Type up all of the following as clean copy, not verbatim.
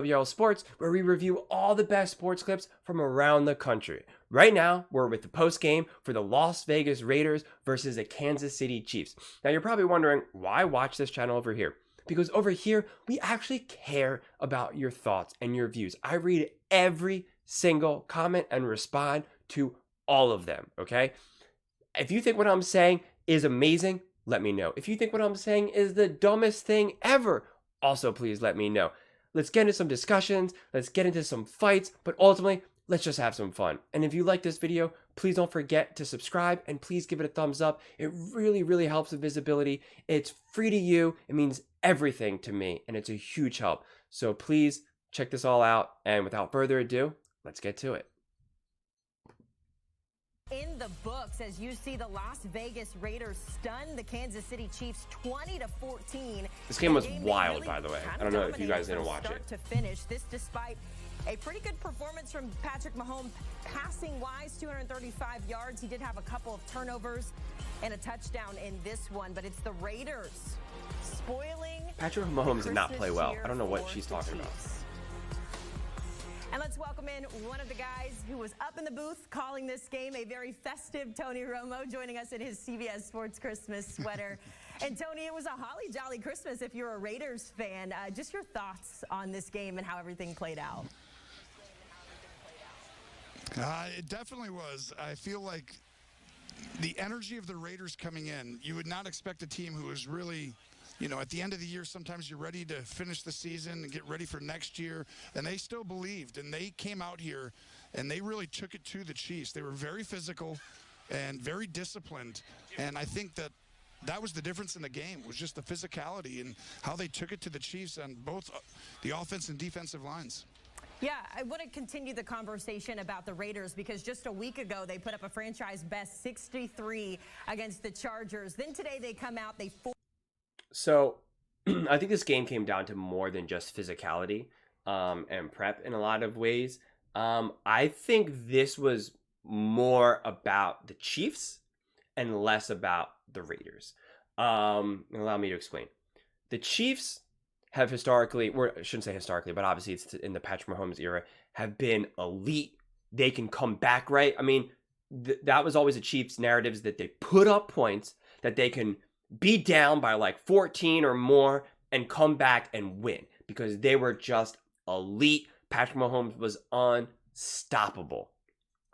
WL Sports, where we review all the best sports clips from around the country. Right now, we're with the post game for the Las Vegas Raiders versus the Kansas City Chiefs. Now, you're probably wondering, why watch this channel over here? Because over here, we actually care about your thoughts and your views. I read every single comment and respond to all of them, okay? If you think what I'm saying is amazing, let me know. If you think what I'm saying is the dumbest thing ever, also please let me know. Let's get into some discussions, let's get into some fights, but ultimately, let's just have some fun. And if you like this video, please don't forget to subscribe and please give it a thumbs up. It really, really helps with visibility. It's free to you. It means everything to me, and it's a huge help. So please check this all out. And without further ado, let's get to it. In the books, as you see the Las Vegas Raiders stun the Kansas City Chiefs 20-14. This game was wild, by the way. I don't know if you guys didn't watch it. To finish this, despite a pretty good performance from Patrick Mahomes, passing-wise, 235 yards. He did have a couple of turnovers and a touchdown in this one, but it's the Raiders spoiling. Patrick Mahomes did not play well. I don't know what she's talking about. And let's welcome in one of the guys who was up in the booth calling this game, a very festive Tony Romo, joining us in his CBS Sports Christmas sweater. And Tony, it was a holly jolly Christmas if you're a Raiders fan. Just your thoughts on this game and how everything played out. It definitely was. I feel like the energy of the Raiders coming in, you would not expect a team who was really, you know, at the end of the year, sometimes you're ready to finish the season and get ready for next year. And they still believed, and they came out here and they really took it to the Chiefs. They were very physical and very disciplined. And I think that was the difference in the game, was just the physicality and how they took it to the Chiefs on both the offense and defensive lines. Yeah, I want to continue the conversation about the Raiders because just a week ago they put up a franchise best 63 against the Chargers. Then today they come out, So I think this game came down to more than just physicality and prep in a lot of ways. I think this was more about the Chiefs and less about the Raiders. Allow me to explain. The Chiefs have historically, or I shouldn't say historically, but obviously it's in the Patrick Mahomes era, have been elite. They can come back, right? I mean, that was always the Chiefs' narratives, that they put up points, that they can be down by like 14 or more and come back and win because they were just elite. Patrick Mahomes was unstoppable.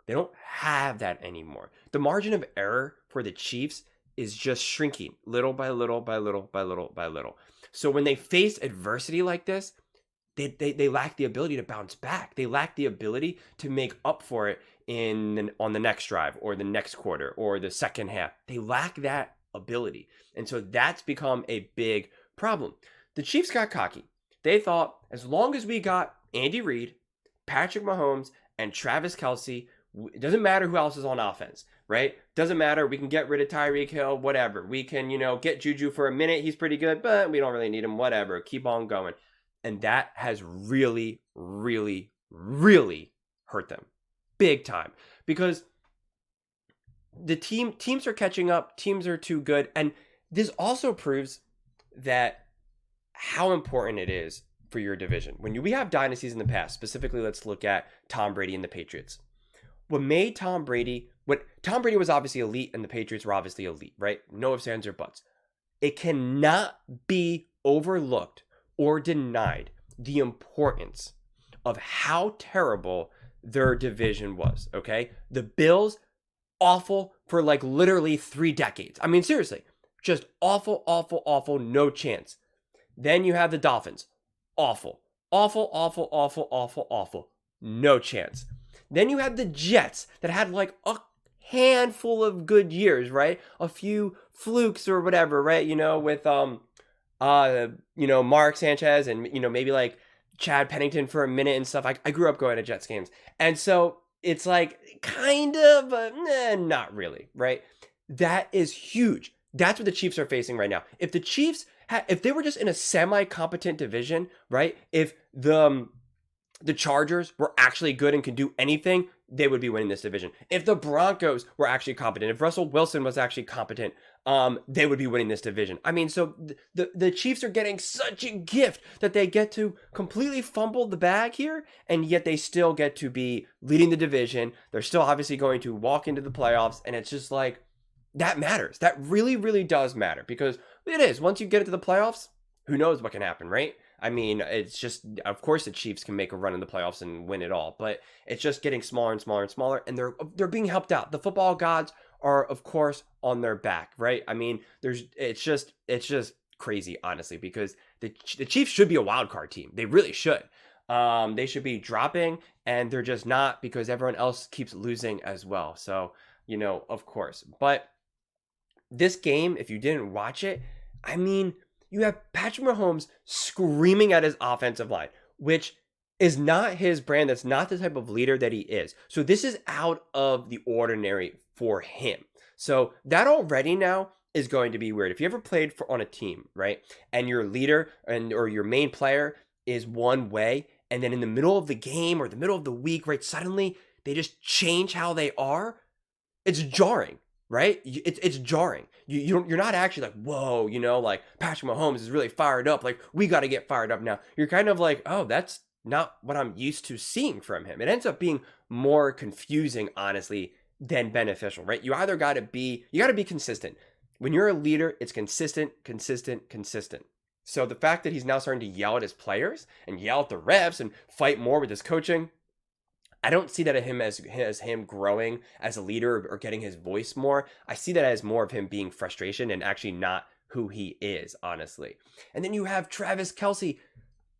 They don't have that anymore. The margin of error for the Chiefs is just shrinking little by little by little by little by little. So when they face adversity like this, they lack the ability to bounce back. They lack the ability to make up for it on the next drive or the next quarter or the second half. They lack that ability. And so that's become a big problem. The Chiefs got cocky. They thought as long as we got Andy Reid, Patrick Mahomes, and Travis Kelce, it doesn't matter who else is on offense, right? Doesn't matter. We can get rid of Tyreek Hill, whatever. We can, get Juju for a minute. He's pretty good, but we don't really need him, whatever. Keep on going. And that has really, really, really hurt them big time because the teams are catching up. Teams are too good. And this also proves that how important it is for your division. When we have dynasties in the past, specifically, let's look at Tom Brady and the Patriots. What Tom Brady was obviously elite and the Patriots were obviously elite, right? No ifs, ands, or buts. It cannot be overlooked or denied the importance of how terrible their division was, okay? The Bills, awful for like literally 3 decades. I mean, seriously, just awful, awful, awful, no chance. Then you have the Dolphins, awful, awful, awful, awful, awful, awful, no chance. Then you have the Jets that had like a handful of good years, right? A few flukes or whatever, right? With Mark Sanchez and maybe like Chad Pennington for a minute and stuff. I grew up going to Jets games, and so it's like kind of, but not really, right? That is huge. That's what the Chiefs are facing right now. If the Chiefs if they were just in a semi-competent division, right? If the Chargers were actually good and can do anything, they would be winning this division. If the Broncos were actually competent, if Russell Wilson was actually competent, they would be winning this division. I mean, so the Chiefs are getting such a gift that they get to completely fumble the bag here, and yet they still get to be leading the division. They're still obviously going to walk into the playoffs, and it's just like, that matters. That really, really does matter, because it is. Once you get into the playoffs, who knows what can happen, right? I mean, it's just, of course, the Chiefs can make a run in the playoffs and win it all, but it's just getting smaller and smaller and smaller, and they're being helped out. The football gods are, of course, on their back, right? I mean, it's just crazy, honestly, because the Chiefs should be a wild card team. They really should. They should be dropping, and they're just not, because everyone else keeps losing as well. So, of course. But this game, if you didn't watch it, I mean, you have Patrick Mahomes screaming at his offensive line, which is not his brand. That's not the type of leader that he is. So this is out of the ordinary for him. So that already now is going to be weird. If you ever played on a team, right, and your leader or your main player is one way, and then in the middle of the game or the middle of the week, right, suddenly they just change how they are, it's jarring. Right? It's jarring. You're not actually like, whoa, like Patrick Mahomes is really fired up. Like, we got to get fired up now. You're kind of like, oh, that's not what I'm used to seeing from him. It ends up being more confusing, honestly, than beneficial, right? You got to be consistent. When you're a leader, it's consistent. So the fact that he's now starting to yell at his players and yell at the refs and fight more with his coaching, I don't see that as him growing as a leader or getting his voice more. I see that as more of him being frustration and actually not who he is, honestly. And then you have Travis Kelce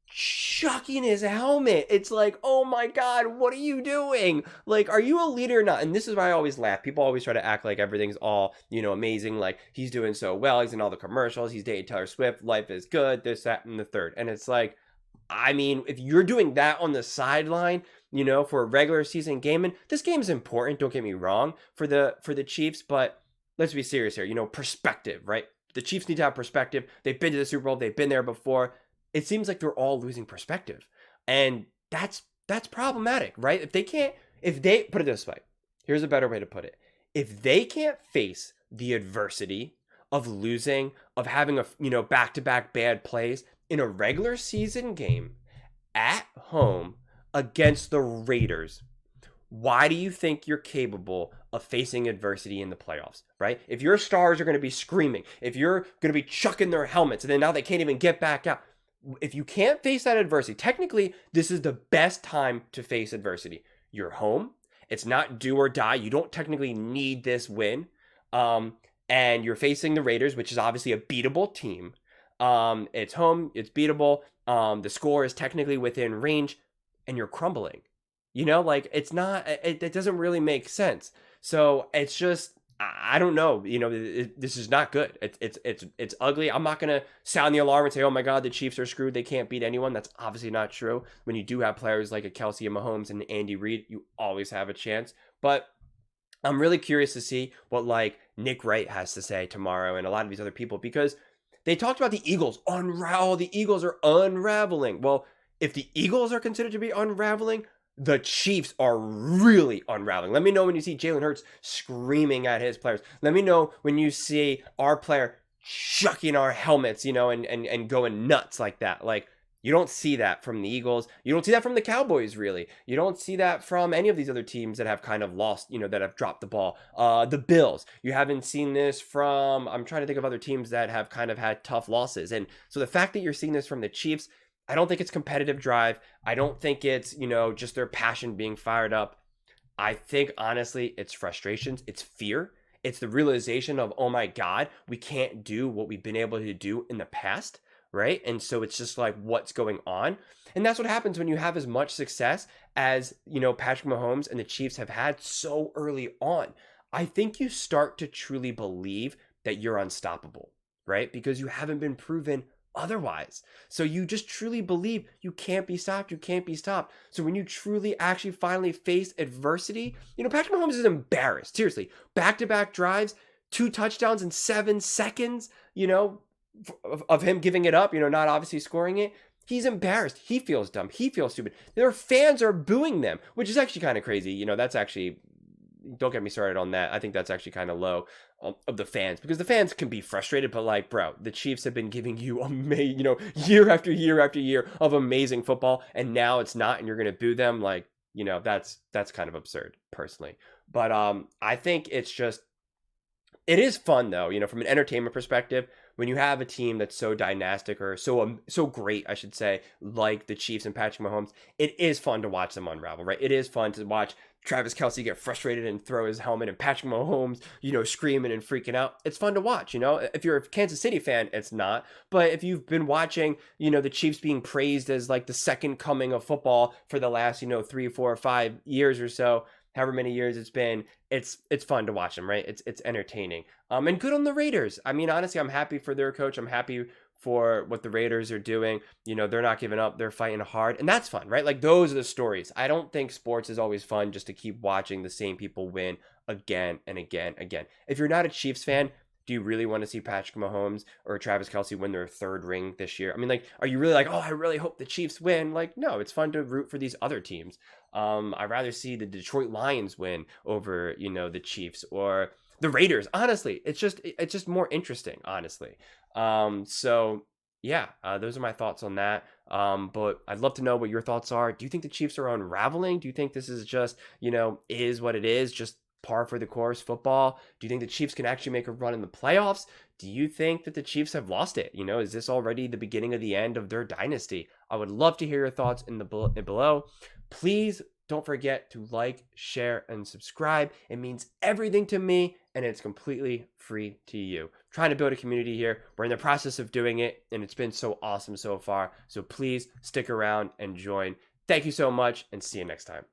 chucking his helmet. It's like, oh my God, what are you doing? Like, are you a leader or not? And this is why I always laugh. People always try to act like everything's all, amazing. Like, he's doing so well. He's in all the commercials. He's dating Taylor Swift. Life is good. This, that, and the third. And it's like, I mean, if you're doing that on the sideline, for a regular season game, and this game is important, don't get me wrong, for the Chiefs, but let's be serious here. Perspective, right? The Chiefs need to have perspective. They've been to the Super Bowl. They've been there before. It seems like they're all losing perspective, and that's problematic, right? If they put it this way, here's a better way to put it. If they can't face the adversity of losing, of having a back-to-back bad plays in a regular season game at home against the Raiders, why do you think you're capable of facing adversity in the playoffs, right? If your stars are going to be screaming, if you're going to be chucking their helmets, and then now they can't even get back out, if you can't face that adversity, technically, this is the best time to face adversity. You're home. It's not do or die. You don't technically need this win. And you're facing the Raiders, which is obviously a beatable team. It's home. It's beatable. The score is technically within range, and you're crumbling. It's not, it doesn't really make sense. So it's just, I don't know. This is not good. It's ugly. I'm not going to sound the alarm and say, oh my God, the Chiefs are screwed. They can't beat anyone. That's obviously not true. When you do have players like a Kelce and Mahomes and Andy Reid, you always have a chance. But I'm really curious to see what Nick Wright has to say tomorrow and a lot of these other people, because they talked about the Eagles. The Eagles are unraveling. Well, if the Eagles are considered to be unraveling, the Chiefs are really unraveling. Let me know when you see Jalen Hurts screaming at his players. Let me know when you see our player chucking our helmets, and going nuts like that. Like, you don't see that from the Eagles. You don't see that from the Cowboys, really. You don't see that from any of these other teams that have kind of lost, that have dropped the ball. The Bills. You haven't seen this from, I'm trying to think of other teams that have kind of had tough losses. And so the fact that you're seeing this from the Chiefs, I don't think it's competitive drive. I don't think it's, just their passion being fired up. I think, honestly, it's frustrations. It's fear. It's the realization of, oh my God, we can't do what we've been able to do in the past, right? And so it's just like, what's going on? And that's what happens when you have as much success as, Patrick Mahomes and the Chiefs have had so early on. I think you start to truly believe that you're unstoppable, right? Because you haven't been proven otherwise. So you just truly believe you can't be stopped. So when you truly actually finally face adversity, Patrick Mahomes is embarrassed. Seriously, back-to-back drives, 2 touchdowns in 7 seconds, of him giving it up, not obviously scoring it. He's embarrassed. He feels dumb. He feels stupid. Their fans are booing them, which is actually kind of crazy. That's actually, don't get me started on that. I think that's actually kind of low of the fans, because the fans can be frustrated, but like, bro, the Chiefs have been giving you year after year after year of amazing football, and now it's not, and you're gonna boo them. Like, that's kind of absurd, personally. But I think it is fun though, from an entertainment perspective, when you have a team that's so dynastic, or so great, I should say, like the Chiefs and Patrick Mahomes. It is fun to watch them unravel, right? It is fun to watch Travis Kelce get frustrated and throw his helmet, and Patrick Mahomes, screaming and freaking out. It's fun to watch. If you're a Kansas City fan, it's not. But if you've been watching, the Chiefs being praised as like the second coming of football for the last, 3, 4, 5 years or so, however many years it's been, it's fun to watch them, right? It's entertaining. And good on the Raiders. I mean, honestly, I'm happy for their coach. I'm happy for what the Raiders are doing. They're not giving up. They're fighting hard, and that's fun, right? Like, those are the stories. I don't think sports is always fun just to keep watching the same people win again and again. If you're not a Chiefs fan, do you really want to see Patrick Mahomes or Travis Kelce win their third ring this year? I mean, like, are you really like, oh, I really hope the Chiefs win? Like, no, it's fun to root for these other teams. I'd rather see the Detroit Lions win over, the Chiefs or the Raiders. Honestly, it's just more interesting, honestly. So yeah, those are my thoughts on that. But I'd love to know what your thoughts are. Do you think the Chiefs are unraveling? Do you think this is just, is what it is, just par for the course football? Do you think the Chiefs can actually make a run in the playoffs? Do you think that the Chiefs have lost it? Is this already the beginning of the end of their dynasty? I would love to hear your thoughts in below. Please don't forget to like, share, and subscribe. It means everything to me, and it's completely free to you. I'm trying to build a community here. We're in the process of doing it, and it's been so awesome so far. So please stick around and join. Thank you so much, and see you next time.